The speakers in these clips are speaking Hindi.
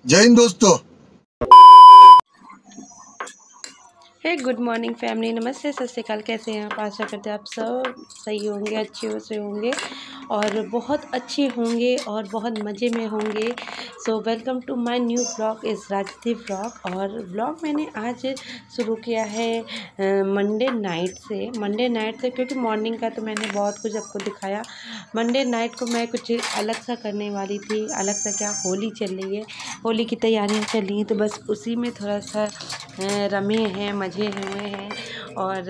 जय हिंद दोस्तों। हे गुड मॉर्निंग फैमिली, नमस्ते, सत श्री अकाल। कैसे हैं आप? आशा करते हैं आप सब सही होंगे, अच्छे से होंगे और बहुत अच्छे होंगे और बहुत मज़े में होंगे। So welcome to my new blog is Rajti blog. और ब्लॉग मैंने आज शुरू किया है मंडे नाइट से क्योंकि मॉर्निंग का तो मैंने बहुत कुछ आपको दिखाया। मंडे नाइट को मैं कुछ अलग सा करने वाली थी। अलग सा क्या, होली चल रही है, होली की तैयारियां चल रही हैं, तो बस उसी में थोड़ा सा रमे हैं, मज़े हुए हैं। और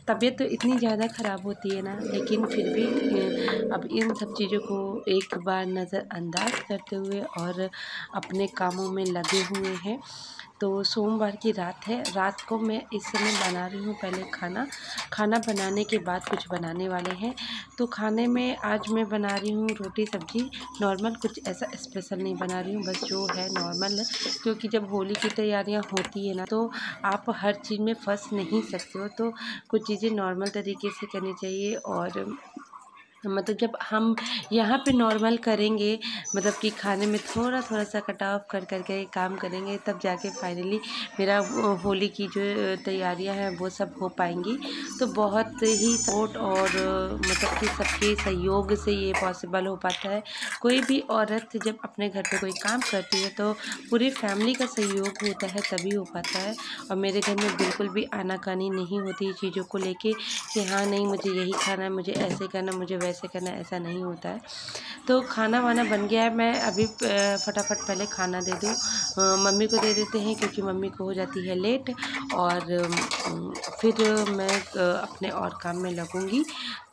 तबीयत तो इतनी ज़्यादा ख़राब होती है ना, लेकिन फिर भी अब इन सब चीज़ों को एक बार नज़रअंदाज करते हुए और अपने कामों में लगे हुए हैं। तो सोमवार की रात है, रात को मैं इस समय बना रही हूँ पहले खाना बनाने के बाद कुछ बनाने वाले हैं। तो खाने में आज मैं बना रही हूँ रोटी सब्ज़ी, नॉर्मल, कुछ ऐसा स्पेशल नहीं बना रही हूँ, बस जो है नॉर्मल है। क्योंकि जब होली की तैयारियाँ होती है ना, तो आप हर चीज़ में फंस नहीं सकते हो, तो कुछ चीज़ें नॉर्मल तरीके से करनी चाहिए। और मतलब जब हम यहाँ पे नॉर्मल करेंगे, मतलब कि खाने में थोड़ा थोड़ा सा कट ऑफ कर करके काम करेंगे, तब जाके फाइनली मेरा होली की जो तैयारियां हैं वो सब हो पाएंगी। तो बहुत ही सपोर्ट और मतलब कि सबके सहयोग से ये पॉसिबल हो पाता है। कोई भी औरत जब अपने घर पे कोई काम करती है तो पूरी फैमिली का सहयोग होता है, तभी हो पाता है। और मेरे घर में बिल्कुल भी आनाकानी नहीं होती चीज़ों को लेके कि हाँ नहीं मुझे यही खाना है, मुझे ऐसे करना, मुझे वैसे करना, ऐसा नहीं होता है। तो खाना वाना बन गया है, मैं अभी फटाफट पहले खाना दे दूँ, मम्मी को दे देते हैं क्योंकि मम्मी को हो जाती है लेट। और फिर मैं अपने और काम में लगूंगी।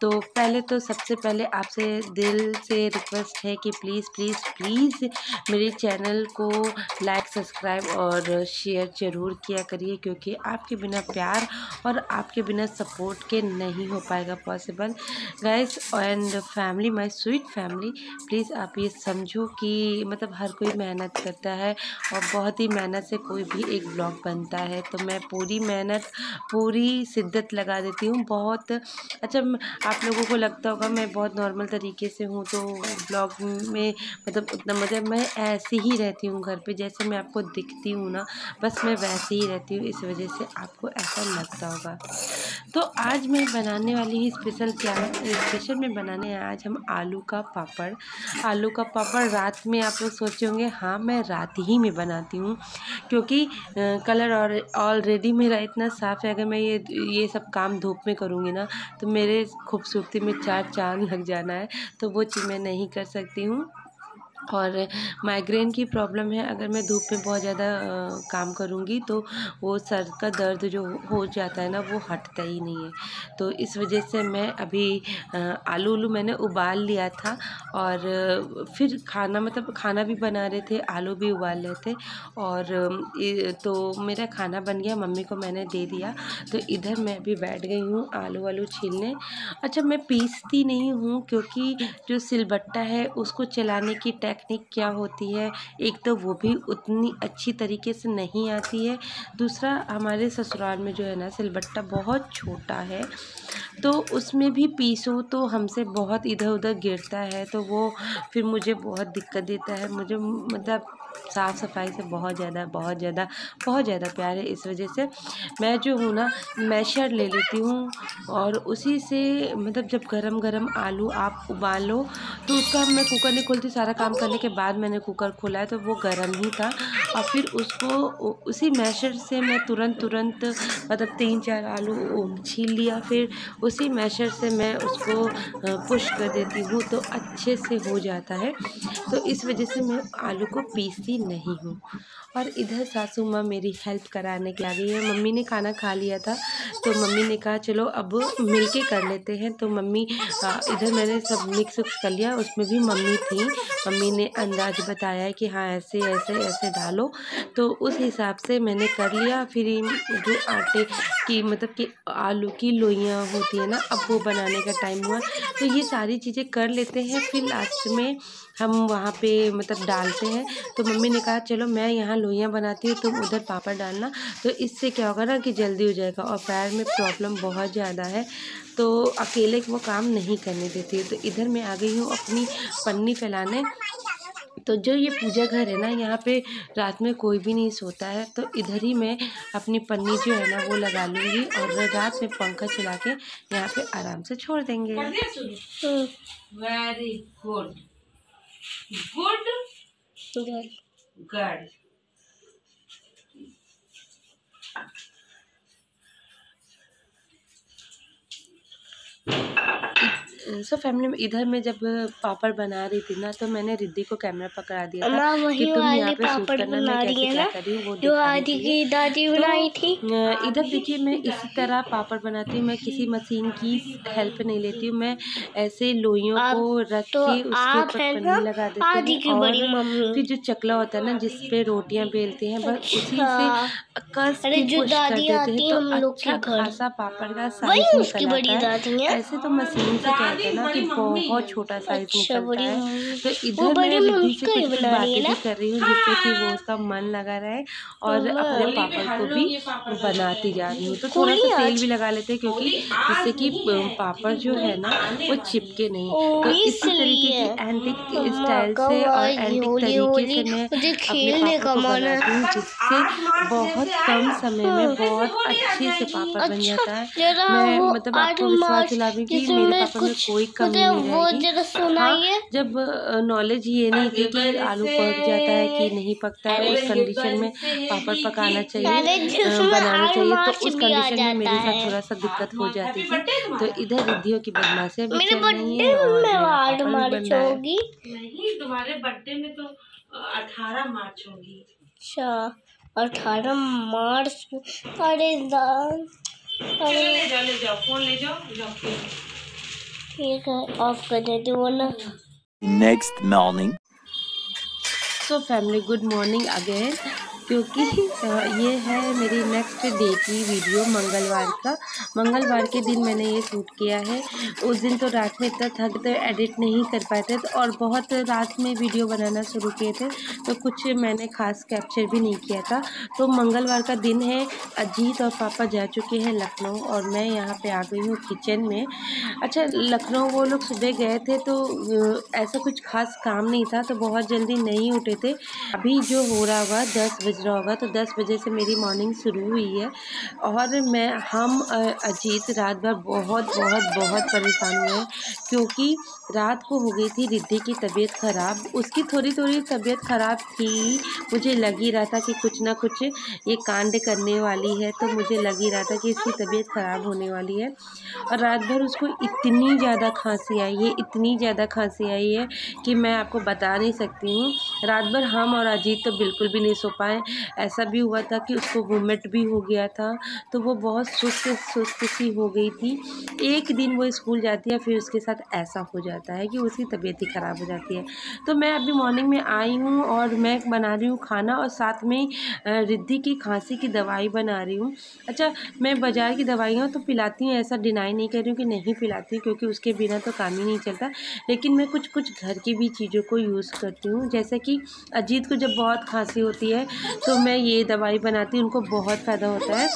तो पहले तो सबसे पहले आपसे दिल से रिक्वेस्ट है कि प्लीज़ प्लीज़ प्लीज़ मेरे चैनल को लाइक, सब्सक्राइब और शेयर ज़रूर किया करिए, क्योंकि आपके बिना प्यार और आपके बिना सपोर्ट के नहीं हो पाएगा possible guys. And family, my sweet family, please आप ये समझो कि मतलब हर कोई मेहनत करता है और बहुत ही मेहनत से कोई भी एक ब्लॉग बनता है। तो मैं पूरी मेहनत, पूरी शिद्दत लगा देती हूँ बहुत। अच्छा, आप लोगों को लगता होगा मैं बहुत नॉर्मल तरीके से हूँ, तो ब्लॉग में मतलब उतना, मतलब मैं ऐसी ही रहती हूँ घर पे, जैसे मैं आपको दिखती हूँ ना, बस मैं वैसे ही रहती हूँ, इस वजह से आपको ऐसा लगता होगा। तो आज मैं बनाने वाली ही स्पेशल क्या है, स्पेशल में बनाने हैं आज हम आलू का पापड़। आलू का पापड़ रात में आप लोग सोचे होंगे, हाँ मैं रात ही में बनाती हूँ, क्योंकि कलर और ऑलरेडी मेरा इतना साफ़ है। अगर मैं ये सब काम धूप में करूँगी ना, तो मेरे खूबसूरती में चार चांद लग जाना है, तो वो चीज़ मैं नहीं कर सकती हूँ। और माइग्रेन की प्रॉब्लम है, अगर मैं धूप में बहुत ज़्यादा काम करूँगी तो वो सर का दर्द जो हो जाता है ना, वो हटता ही नहीं है। तो इस वजह से मैं अभी आलू मैंने उबाल लिया था। और फिर खाना, मतलब खाना भी बना रहे थे, आलू भी उबाल रहे थे। और तो मेरा खाना बन गया, मम्मी को मैंने दे दिया। तो इधर मैं अभी बैठ गई हूँ आलू वालू छीलने। अच्छा, मैं पीसती नहीं हूँ, क्योंकि जो सिलबट्टा है उसको चलाने की टेक्निक क्या होती है, एक तो वो भी उतनी अच्छी तरीके से नहीं आती है, दूसरा हमारे ससुराल में जो है ना सिलबट्टा बहुत छोटा है, तो उसमें भी पीसो तो हमसे बहुत इधर उधर गिरता है, तो वो फिर मुझे बहुत दिक्कत देता है। मुझे मतलब साफ़ सफाई से बहुत ज़्यादा प्यार है, इस वजह से मैं जो हूँ ना मैशर ले लेती हूँ। और उसी से मतलब जब गरम गरम आलू आप उबालो, तो उसका मैं कुकर नहीं खोलती, सारा काम करने के बाद मैंने कुकर खोला है, तो वो गरम ही था। और फिर उसको उसी मैशर से मैं तुरंत मतलब 3-4 आलू छील लिया, फिर उसी मैशर से मैं उसको पुश कर देती हूँ, तो अच्छे से हो जाता है। तो इस वजह से मैं आलू को पीसती नहीं हूँ। और इधर सासू माँ मेरी हेल्प कराने के आ गई है। मम्मी ने खाना खा लिया था, तो मम्मी ने कहा चलो अब मिल के कर लेते हैं। तो मम्मी इधर मैंने सब मिक्स कर लिया, उसमें भी मम्मी थी। मम्मी ने अंदाज बताया कि हाँ ऐसे ऐसे ऐसे डालो, तो उस हिसाब से मैंने कर लिया। फिर जो आटे की, मतलब कि आलू की लोइयाँ होती है ना, अब वो बनाने का टाइम हुआ, तो ये सारी चीज़ें कर लेते हैं, फिर लास्ट में हम वहाँ पे मतलब डालते हैं। तो मम्मी ने कहा चलो मैं यहाँ लोइयाँ बनाती हूँ, तुम उधर पापड़ डालना, तो इससे क्या होगा ना कि जल्दी हो जाएगा। और पैर में प्रॉब्लम बहुत ज़्यादा है, तो अकेले वो काम नहीं करने देती है। तो इधर मैं आ गई हूँ अपनी पन्नी फैलाने, तो जो ये पूजा घर है ना, यहाँ पे रात में कोई भी नहीं सोता है, तो इधर ही मैं अपनी पन्नी जो है ना वो लगा लूँगी और रात में पंखा चला के यहाँ पे आराम से छोड़ देंगे। Very good good good. So family में इधर मैं जब पापड़ बना रही थी ना, तो मैंने रिद्धि को कैमरा पकड़ा दिया था कि तुम यहाँ पे शूट करना, मैं कैसे क्या कर रही हूँ वो दिखाने के लिए। दादी बनाई थी। इधर देखिए मैं इसी तरह पापड़ बनाती हूँ, मैं किसी मशीन की हेल्प नहीं लेती हूँ, मैं ऐसे लोइयों को रख के उसके ऊपर पन्नी लगा देती हूँ और फिर जो चकला होता है ना जिसपे रोटियाँ बेलते हैं, बस उसी से कस के पुश कर देते हैं तो अच्छा खासा पापड़ का साइज निकल आता है। ऐसे तो मशीन से कहते हैं ना कि बहुत छोटा साइज निकलता है। तो इधर मैं रिद्धि से कुछ कुछ बातें भी कर रही हूँ जिससे कि वो उसका मन लगा रहे और अपने पापड़ को भी बनाती जा रही हूँ। तो थोड़ा सा तेल भी लगा लेते हैं क्योंकि जिससे कि पापड़ जो है ना वो चिपके नहीं। तो इसी तरीके की एंटिक स्टाइल से और एंटिक तरीके से मैं अपने पापड़ को बनाती हूँ जिससे बहुत कम समय में बहुत अच्छे से पापड़ बन जाता है। मैं मतलब आपको विश्वास दिला दूँ कि मेरे पापड़ में कोई कमी नहीं रहेगी। हाँ, जब नॉलेज ये नहीं थी कि आलू पक जाता है कि नहीं पकता है, उस कंडीशन में पापड़ पकाना चाहिए, बनाना चाहिए, तो उस कंडीशन में मेरे साथ थोड़ा सा दिक्कत हो जाती थी। तो इधर रिद्धियों की बदमाशियाँ भी चल रही हैं और मेरा पापड़ भी बन रहा है। नहीं, तुम्हारे बर्थडे में तो 18 मार्च होगी। अच्छा 18 मार्च। अरे ले जाओ फोन ले जाओ। ठीक है ऑफ कर देती हूँ ना। Next morning. So family good morning again, क्योंकि ये है मेरी नेक्स्ट डे की वीडियो मंगलवार का। मंगलवार के दिन मैंने ये शूट किया है। उस दिन तो रात में इतना थक तो एडिट नहीं कर पाए थे और बहुत रात में वीडियो बनाना शुरू किए थे, तो कुछ मैंने खास कैप्चर भी नहीं किया था। तो मंगलवार का दिन है, अजीत और पापा जा चुके हैं लखनऊ और मैं यहाँ पे आ गई हूँ किचन में। अच्छा, लखनऊ वो लोग सुबह गए थे तो ऐसा कुछ खास काम नहीं था, तो बहुत जल्दी नहीं उठे थे। अभी जो हो रहा होगा 10 बज रहा होगा, तो 10 बजे से मेरी मॉर्निंग शुरू हुई है और हम अजीत रात भर बहुत बहुत बहुत परेशान हुए हैं क्योंकि रात को हो गई थी रिद्धि की तबीयत ख़राब। उसकी थोड़ी थोड़ी तबीयत ख़राब थी, मुझे लग ही रहा था कि कुछ ना कुछ ये कांड करने वाली है, तो मुझे लग ही रहा था कि इसकी तबीयत ख़राब होने वाली है। और रात भर उसको इतनी ज़्यादा खांसी आई है, इतनी ज़्यादा खांसी आई है कि मैं आपको बता नहीं सकती हूँ। रात भर हम और अजीत तो बिल्कुल भी नहीं सो पाए। ऐसा भी हुआ था कि उसको वोमिट भी हो गया था, तो वो बहुत सुस्त सी हो गई थी। एक दिन वो स्कूल जाती है फिर उसके साथ ऐसा हो जाता है कि उसकी तबीयत ही ख़राब हो जाती है। तो मैं अभी मॉर्निंग में आई हूँ और मैं बना रही हूँ खाना और साथ में रिद्धि की खांसी की दवाई बना रही हूँ। अच्छा, मैं बाज़ार की दवाइयाँ तो पिलाती हूँ, ऐसा डिनाई नहीं कर रही हूँ कि नहीं पिलाती हूँ, क्योंकि उसके बिना तो काम ही नहीं चलता। लेकिन मैं कुछ कुछ घर की भी चीज़ों को यूज़ करती हूँ, जैसे कि अजीत को जब बहुत खांसी होती है तो मैं ये दवाई बनाती हूँ, उनको बहुत फ़ायदा होता है।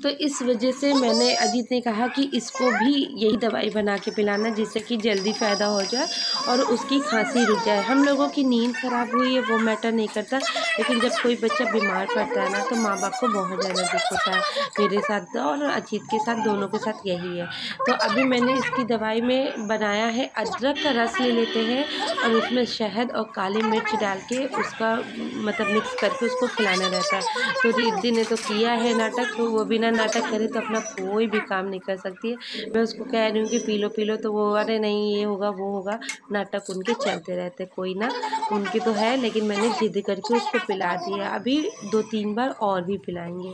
तो इस वजह से मैंने अजीत ने कहा कि इसको भी यही दवाई बना के पिलाना जिससे कि जल्दी फ़ायदा हो जाए और उसकी खांसी रुक जाए। हम लोगों की नींद ख़राब हुई है वो मैटर नहीं करता, लेकिन जब कोई बच्चा बीमार पड़ता है ना तो माँ बाप को बहुत ज़्यादा दुख होता है। मेरे साथ तो और अजीत के साथ, दोनों के साथ यही है। तो अभी मैंने इसकी दवाई में बनाया है, अदरक का रस ले लेते हैं और उसमें शहद और काली मिर्च डाल के उसका मतलब मिक्स करके उसको खिलाना रहता है। तो रिद्धि ने तो किया है नाटक, तो वो बिना नाटक करे तो अपना कोई भी काम नहीं कर सकती है। मैं उसको कह रही हूँ कि पी लो तो वो अरे नहीं ये होगा वो होगा, नाटक उनके चलते रहते। कोई ना, उनकी तो है, लेकिन मैंने जिद करके उसको पिला दिया। अभी 2-3 बार और भी पिलाएंगे।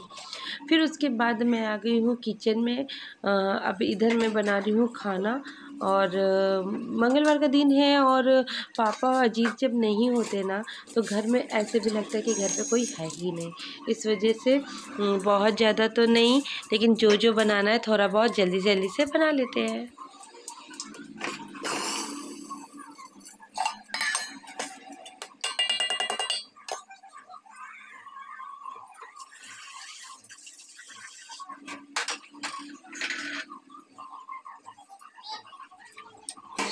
फिर उसके बाद मैं आ गई हूँ किचन में। अब इधर मैं बना रही हूँ खाना और मंगलवार का दिन है और पापा और अजीत जब नहीं होते ना तो घर में ऐसे भी लगता है कि घर पे कोई है ही नहीं। इस वजह से बहुत ज़्यादा तो नहीं, लेकिन जो जो बनाना है थोड़ा बहुत जल्दी जल्दी से बना लेते हैं।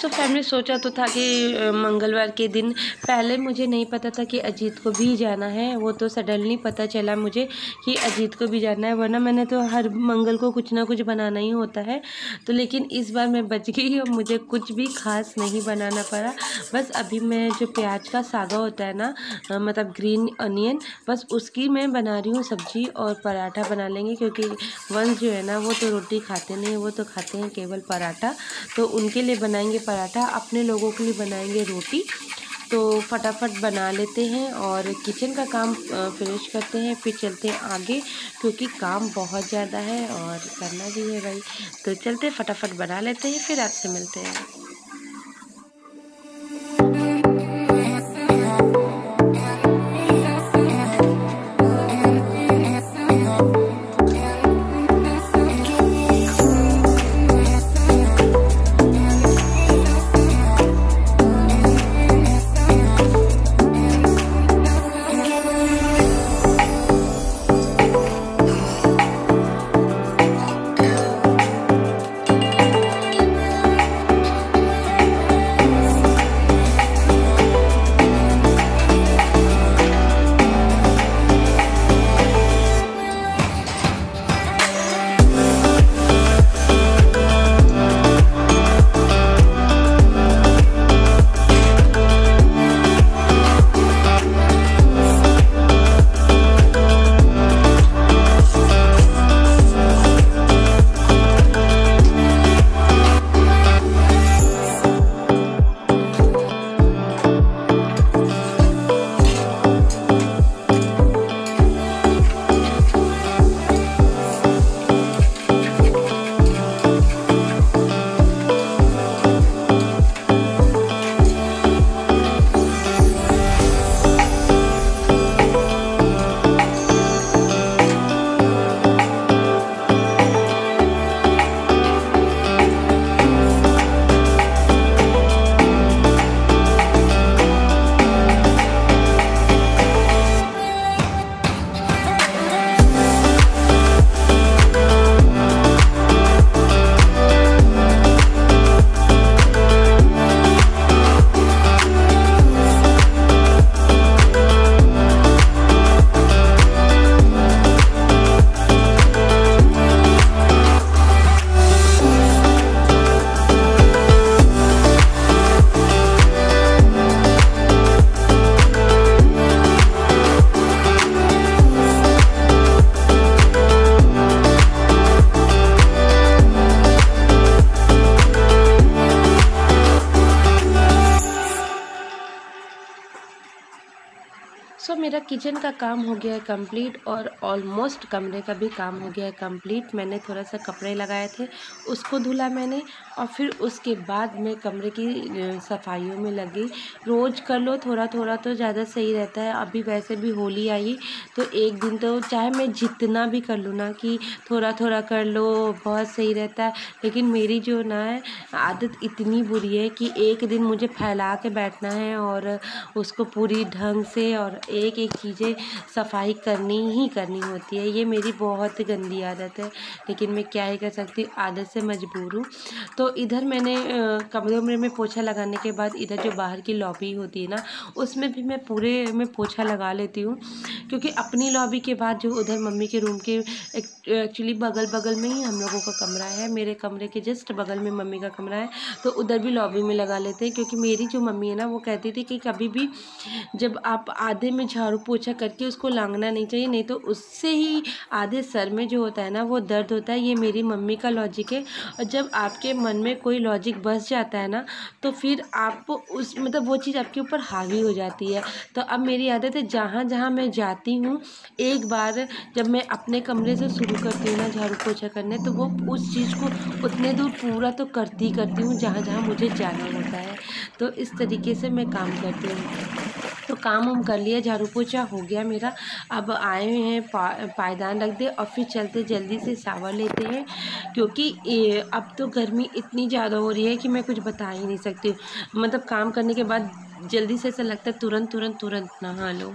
सो फैमिली सोचा तो था कि मंगलवार के दिन, पहले मुझे नहीं पता था कि अजीत को भी जाना है, वो तो सडनली पता चला मुझे कि अजीत को भी जाना है, वरना मैंने तो हर मंगल को कुछ ना कुछ बनाना ही होता है। तो लेकिन इस बार मैं बच गई और मुझे कुछ भी खास नहीं बनाना पड़ा। बस अभी मैं जो प्याज का सागा होता है ना, मतलब ग्रीन अनियन, बस उसकी मैं बना रही हूँ सब्जी, और पराठा बना लेंगे क्योंकि वंश जो है ना वो तो रोटी खाते नहीं, वो तो खाते हैं केवल पराठा। तो उनके लिए बनाएंगे पराठा, अपने लोगों के लिए बनाएंगे रोटी। तो फटाफट बना लेते हैं और किचन का काम फिनिश करते हैं, फिर चलते हैं आगे क्योंकि काम बहुत ज़्यादा है और करना भी है भाई। तो चलते फटाफट बना लेते हैं, फिर आपसे मिलते हैं। सो मेरा किचन का काम हो गया है कंप्लीट और ऑलमोस्ट कमरे का भी काम हो गया है कंप्लीट। मैंने थोड़ा सा कपड़े लगाए थे, उसको धुला मैंने, और फिर उसके बाद मैं कमरे की सफाइयों में लगी। रोज़ कर लो थोड़ा थोड़ा तो ज़्यादा सही रहता है। अभी वैसे भी होली आई तो एक दिन तो चाहे मैं जितना भी कर लूँ ना कि थोड़ा थोड़ा कर लो, बहुत सही रहता है। लेकिन मेरी जो ना है आदत इतनी बुरी है कि एक दिन मुझे फैला के बैठना है और उसको पूरी ढंग से और एक एक चीज़ें सफाई करनी ही करनी होती है। ये मेरी बहुत गंदी आदत है, लेकिन मैं क्या ही कर सकती हूँ, आदत से मजबूर हूँ। तो इधर मैंने कमरे में पोछा लगाने के बाद इधर जो बाहर की लॉबी होती है ना, उसमें भी मैं पूरे में पोछा लगा लेती हूँ, क्योंकि अपनी लॉबी के बाद जो उधर मम्मी के रूम के एक्चुअली बगल में ही हम लोगों का कमरा है। मेरे कमरे के जस्ट बगल में मम्मी का कमरा है, तो उधर भी लॉबी में लगा लेते हैं। क्योंकि मेरी जो मम्मी है ना वो कहती थी कि कभी भी जब आप आधे में झाड़ू पोछा करके उसको लांघना नहीं चाहिए, नहीं तो उससे ही आधे सर में जो होता है ना वो दर्द होता है। ये मेरी मम्मी का लॉजिक है। और जब आपके मन में कोई लॉजिक बस जाता है ना तो फिर आप उस मतलब वो चीज़ आपके ऊपर हावी हो जाती है। तो अब मेरी आदत है जहाँ जहाँ मैं जाती हूँ, एक बार जब मैं अपने कमरे से शुरू करती हूँ ना झाड़ू पोछा करने, तो वो उस चीज़ को उतने दूर पूरा तो करती हूँ जहाँ जहाँ मुझे जाना होता है। तो इस तरीके से मैं काम करती हूँ। तो काम हम कर लिया, झाड़ू पोछा हो गया मेरा। अब आए हुए हैं पायदान रख दे और फिर चलते जल्दी से शावर लेते हैं, क्योंकि अब तो गर्मी इतनी ज़्यादा हो रही है कि मैं कुछ बता ही नहीं सकती। मतलब काम करने के बाद जल्दी से ऐसा लगता है तुरंत नहा लो।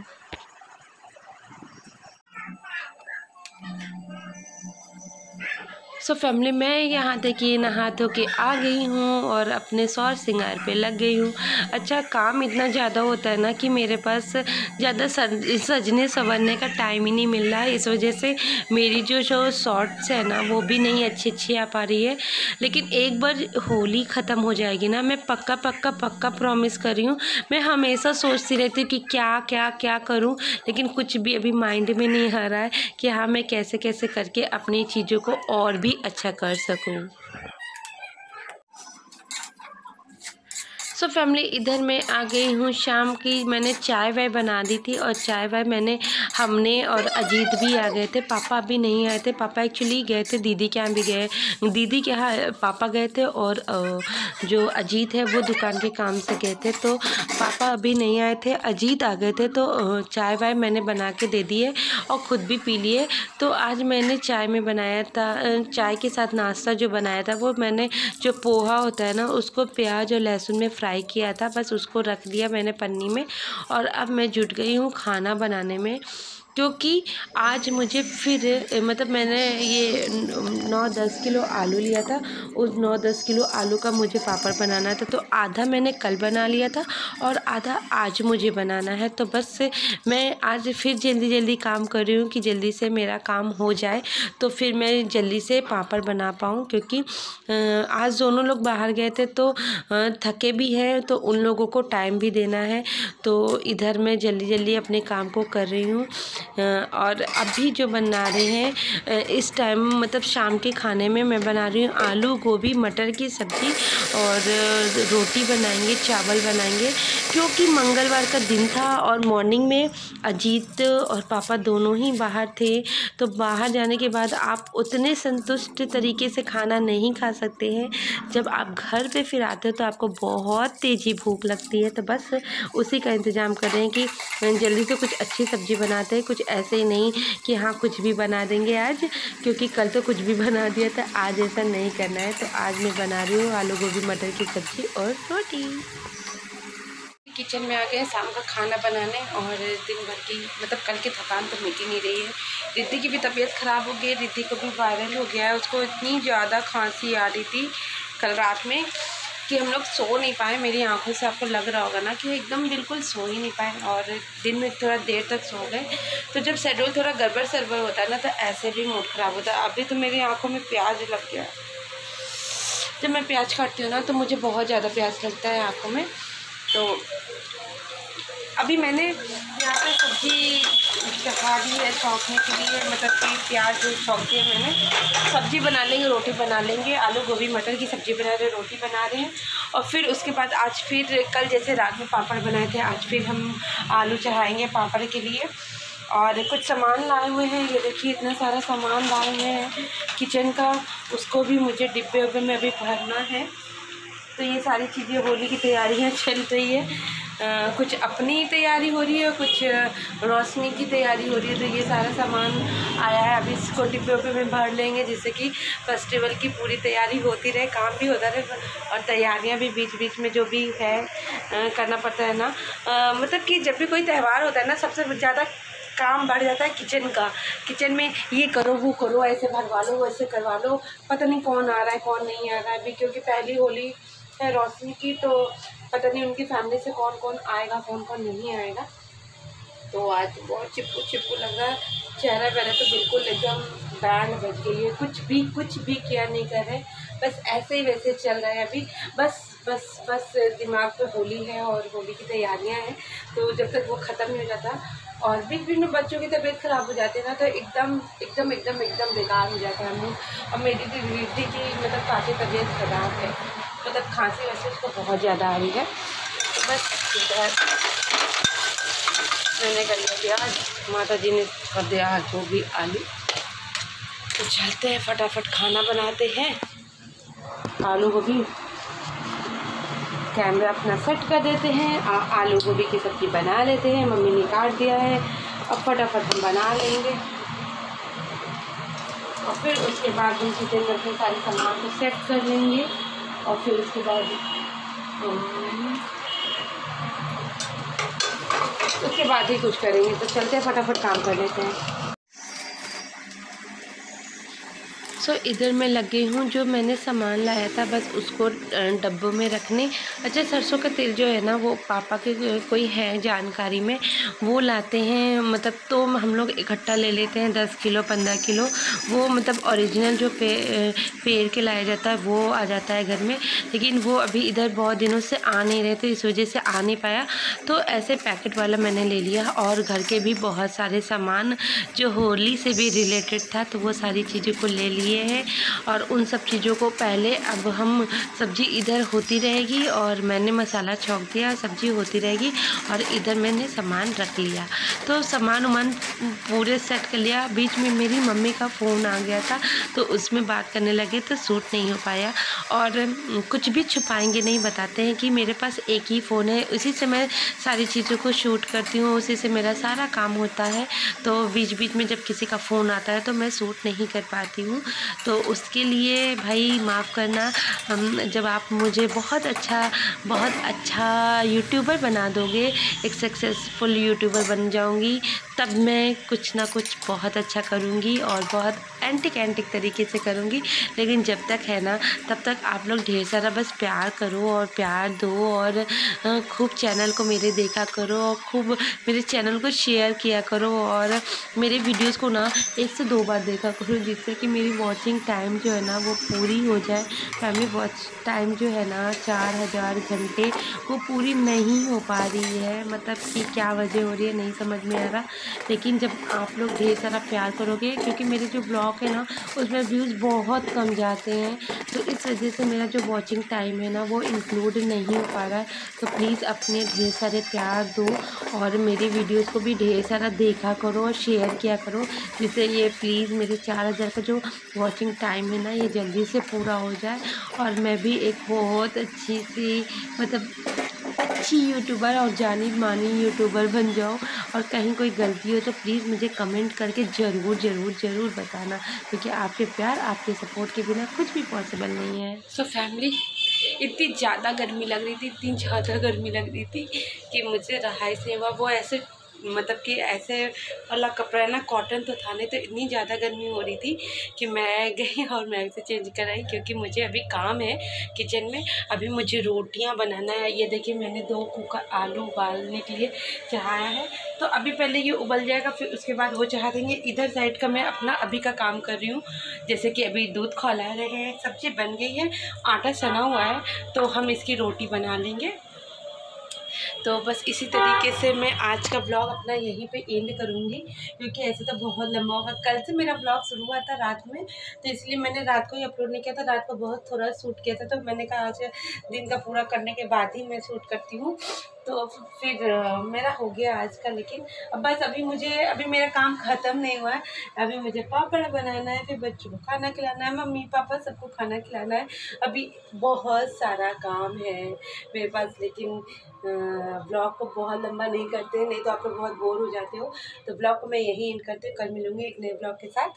सो फैमिली, मैं यहाँ देखिए नहा धो के आ गई हूँ और अपने सौर श्रृंगार पे लग गई हूँ। अच्छा, काम इतना ज़्यादा होता है ना कि मेरे पास ज़्यादा सजने संवरने का टाइम ही नहीं मिल रहा है। इस वजह से मेरी जो शॉर्ट्स है ना वो भी नहीं अच्छी आ पा रही है। लेकिन एक बार होली ख़त्म हो जाएगी ना, मैं पक्का प्रॉमिस कर रही हूँ, मैं हमेशा सोचती रहती हूँ कि क्या करूँ, लेकिन कुछ भी अभी माइंड में नहीं आ रहा है कि हाँ मैं कैसे करके अपनी चीज़ों को और भी अच्छा कर सकूं। सो फैमिली, इधर मैं आ गई हूँ। शाम की मैंने चाय वाय बना दी थी और चाय वाय हमने और अजीत भी आ गए थे। पापा अभी नहीं आए थे। पापा एक्चुअली गए थे दीदी के यहाँ भी गए, दीदी के यहाँ पापा गए थे और जो अजीत है वो दुकान के काम से गए थे, तो पापा अभी नहीं आए थे, अजीत आ गए थे। तो चाय वाय मैंने बना के दे दिए और ख़ुद भी पी लिए। तो आज मैंने चाय में बनाया था, चाय के साथ नाश्ता जो बनाया था वो मैंने जो पोहा होता है ना उसको प्याज और लहसुन में फ्राई किया था, बस उसको रख दिया मैंने पन्नी में। और अब मैं जुट गई हूँ खाना बनाने में, क्योंकि आज मुझे फिर मतलब मैंने ये 9-10 किलो आलू लिया था। उस 9-10 किलो आलू का मुझे पापड़ बनाना था, तो आधा मैंने कल बना लिया था और आधा आज मुझे बनाना है। तो बस मैं आज फिर जल्दी काम कर रही हूँ कि जल्दी से मेरा काम हो जाए, तो फिर मैं जल्दी से पापड़ बना पाऊँ। क्योंकि आज दोनों लोग बाहर गए थे तो थके भी हैं, तो उन लोगों को टाइम भी देना है। तो इधर मैं जल्दी अपने काम को कर रही हूँ। और अभी जो बना रहे हैं इस टाइम मतलब शाम के खाने में मैं बना रही हूँ आलू गोभी मटर की सब्ज़ी और रोटी बनाएंगे, चावल बनाएंगे। क्योंकि मंगलवार का दिन था और मॉर्निंग में अजीत और पापा दोनों ही बाहर थे, तो बाहर जाने के बाद आप उतने संतुष्ट तरीके से खाना नहीं खा सकते हैं। जब आप घर पे फिर आते हो तो आपको बहुत तेज़ी भूख लगती है। तो बस उसी का इंतज़ाम कर रहे हैं कि जल्दी से कुछ अच्छी सब्ज़ी बनाते हैं, कुछ ऐसे ही नहीं कि हाँ कुछ भी बना देंगे आज, क्योंकि कल तो कुछ भी बना दिया था, आज ऐसा नहीं करना है। तो आज मैं बना रही हूँ आलू गोभी मटर की सब्ज़ी और रोटी। किचन में आ गए शाम का खाना बनाने और दिन भर की मतलब कल की थकान तो मिट ही नहीं रही है। रिद्धि की भी तबीयत ख़राब हो गई, रिद्धि को भी वायरल हो गया है। उसको इतनी ज़्यादा खांसी आ रही थी कल रात में कि हम लोग सो नहीं पाए। मेरी आंखों से आपको लग रहा होगा ना कि एकदम बिल्कुल सो ही नहीं पाए और दिन में थोड़ा देर तक सो गए। तो जब शेड्यूल थोड़ा गड़बड़ सरबर होता है ना तो ऐसे भी मूड ख़राब होता है। अभी तो मेरी आंखों में प्याज लग गया। जब मैं प्याज काटती हूँ ना तो मुझे बहुत ज़्यादा प्याज लगता है आँखों में। तो अभी मैंने यहाँ पे सब्ज़ी चढ़ा दी है छौंकने के लिए, मतलब कि प्याज छौंक दिया मैंने। सब्ज़ी बना लेंगे, रोटी बना लेंगे, आलू गोभी मटर की सब्ज़ी बना रहे हैं, रोटी बना रहे हैं। और फिर उसके बाद आज फिर कल जैसे रात में पापड़ बनाए थे, आज फिर हम आलू चढ़ाएँगे पापड़ के लिए। और कुछ सामान लाए हुए हैं, ये देखिए इतना सारा सामान लाए हुए हैं किचन का, उसको भी मुझे डिब्बे में अभी भरना है। तो ये सारी चीज़ें होली की तैयारियां चल रही है। कुछ अपनी तैयारी हो रही है, कुछ रोशनी की तैयारी हो रही है। तो ये सारा सामान आया है, अभी इसको डिब्बे में भर लेंगे जिससे कि फेस्टिवल की पूरी तैयारी होती रहे, काम भी होता रहे और तैयारियां भी बीच में जो भी है करना पड़ता है ना। मतलब कि जब भी कोई त्यौहार होता है ना सबसे ज़्यादा काम बढ़ जाता है किचन का। किचन में ये करो वो करो, ऐसे भरवा लो वैसे करवा लो, पता नहीं कौन आ रहा है कौन नहीं आ रहा है। अभी क्योंकि पहली होली है रोशनी की, तो पता नहीं उनकी फैमिली से कौन कौन आएगा कौन कौन नहीं आएगा। तो आज बहुत चिपकू लग रहा है, चेहरा वगैरह तो बिल्कुल एकदम बैंड बज गई है। कुछ भी केयर नहीं कर रहे, बस ऐसे ही वैसे चल रहा है अभी। बस दिमाग पे होली है और होली की तैयारियां हैं, तो जब तक वो ख़त्म नहीं हो जाता और बीच में बच्चों की तबीयत ख़राब हो जाती है ना तो एकदम बेकार हो जाता है मूड। और मेरी रिद्धि की मतलब काफ़ी तबीयत ख़राब है, मतलब खांसी वैसे उसको बहुत ज़्यादा आ रही है। तो बस इधर मैंने कर लिया प्याज, माता जी ने कर दिया जो भी आलू। तो चलते हैं फटाफट खाना बनाते हैं। आलू गोभी कैमरा अपना सेट कर देते हैं, आलू गोभी की सब्ज़ी बना लेते हैं। मम्मी ने काट दिया है, अब फटाफट हम बना लेंगे और फिर उसके बाद हम किचन में अपने सारे सामान को सेट कर लेंगे और फिर उसके बाद ही कुछ करेंगे। तो चलते हैं फटाफट काम कर लेते हैं। सो इधर मैं लगी हूँ, जो मैंने सामान लाया था बस उसको डब्बों में रखने। अच्छा, सरसों का तेल जो है ना वो पापा के कोई है जानकारी में, वो लाते हैं, मतलब तो हम लोग इकट्ठा ले लेते हैं 10 किलो 15 किलो। वो मतलब ओरिजिनल जो पेड़ के लाया जाता है वो आ जाता है घर में, लेकिन वो अभी इधर बहुत दिनों से आ नहीं रहे थे, इस वजह से आ नहीं पाया। तो ऐसे पैकेट वाला मैंने ले लिया। और घर के भी बहुत सारे सामान जो होली से भी रिलेटेड था, तो वो सारी चीज़ों को ले लिए हैं। और उन सब चीज़ों को पहले, अब हम सब्ज़ी इधर होती रहेगी और मैंने मसाला छौंक दिया, सब्ज़ी होती रहेगी और इधर मैंने सामान रख लिया। तो सामान उमान पूरे सेट कर लिया। बीच में मेरी मम्मी का फ़ोन आ गया था, तो उसमें बात करने लगे तो शूट नहीं हो पाया। और कुछ भी छुपाएंगे नहीं, बताते हैं कि मेरे पास एक ही फ़ोन है, उसी से मैं सारी चीज़ों को शूट करती हूँ, उसी से मेरा सारा काम होता है। तो बीच बीच में जब किसी का फ़ोन आता है तो मैं शूट नहीं कर पाती हूँ। तो उसके लिए भाई माफ़ करना। जब आप मुझे बहुत अच्छा यूट्यूबर बना दोगे, एक सक्सेसफुल यूट्यूबर बन जाऊँगी, तब मैं कुछ ना कुछ बहुत अच्छा करूँगी और बहुत एंटिक तरीके से करूँगी। लेकिन जब तक है ना, तब तक आप लोग ढेर सारा बस प्यार करो और प्यार दो, और खूब चैनल को मेरे देखा करो और खूब मेरे चैनल को शेयर किया करो, और मेरे वीडियोस को ना 1 से 2 बार देखा करो, जिससे कि मेरी वॉचिंग टाइम जो है ना वो पूरी हो जाए। फैमिली वॉच टाइम जो है ना 4000 घंटे, वो पूरी नहीं हो पा रही है। मतलब कि क्या वजह हो रही है नहीं समझ में आ रहा। लेकिन जब आप लोग ढेर सारा प्यार करोगे, क्योंकि मेरे जो ब्लॉग है ना उसमें व्यूज़ बहुत कम जाते हैं, तो इस वजह से मेरा जो वॉचिंग टाइम है ना वो इंक्लूड नहीं हो पा रहा है। तो प्लीज़ अपने ढेर सारे प्यार दो और मेरी वीडियोस को भी ढेर सारा देखा करो और शेयर किया करो, जिससे ये प्लीज़ मेरे 4000 का जो वॉचिंग टाइम है ना ये जल्दी से पूरा हो जाए और मैं भी एक बहुत अच्छी सी, मतलब अच्छी यूट्यूबर और जानी मानी यूट्यूबर बन जाओ। और कहीं कोई गलती हो तो प्लीज़ मुझे कमेंट करके ज़रूर बताना, क्योंकि आपके प्यार, आपके सपोर्ट के बिना कुछ भी पॉसिबल नहीं है। सो फैमिली, इतनी ज़्यादा गर्मी लग रही थी, इतनी ज़्यादा गर्मी लग रही थी कि मुझे रहाई से हुआ। वो ऐसे, मतलब कि ऐसे वाला कपड़ा ना, कॉटन तो था नहीं, तो इतनी ज़्यादा गर्मी हो रही थी कि मैं गई और मैं से चेंज कराई, क्योंकि मुझे अभी काम है किचन में। अभी मुझे रोटियां बनाना है। ये देखिए मैंने 2 कुकर आलू उबालने के लिए चढ़ाया है, तो अभी पहले ये उबल जाएगा, फिर उसके बाद वो चढ़ा देंगे। इधर साइड का मैं अपना अभी का काम कर रही हूँ, जैसे कि अभी दूध खौला रहे हैं, सब्ज़ी बन गई है, आटा सना हुआ है, तो हम इसकी रोटी बना लेंगे। तो बस इसी तरीके से मैं आज का ब्लॉग अपना यहीं पे एंड करूँगी, क्योंकि ऐसे तो बहुत लंबा होगा। कल से मेरा ब्लॉग शुरू हुआ था रात में, तो इसलिए मैंने रात को ही अपलोड नहीं किया था। रात को बहुत थोड़ा शूट किया था, तो मैंने कहा आज दिन का पूरा करने के बाद ही मैं शूट करती हूँ। तो फिर मेरा हो गया आज का। लेकिन अब बस अभी मेरा काम ख़त्म नहीं हुआ है। अभी मुझे पापड़ बनाना है, फिर बच्चों को खाना खिलाना है, मम्मी पापा सबको खाना खिलाना है। अभी बहुत सारा काम है मेरे पास, लेकिन ब्लॉग को बहुत लंबा नहीं करते, नहीं तो आप लोग बहुत बोर हो जाते हो। तो ब्लॉग को मैं यहीं एंड करती हूँ। कल मिलूँगी एक नए ब्लॉग के साथ।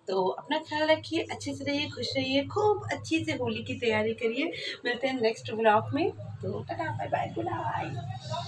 तो अपना ख्याल रखिए, अच्छे से रहिए, खुश रहिए, खूब अच्छी से होली की तैयारी करिए। मिलते हैं नेक्स्ट ब्लॉग में। तो tata, bye bye, good night.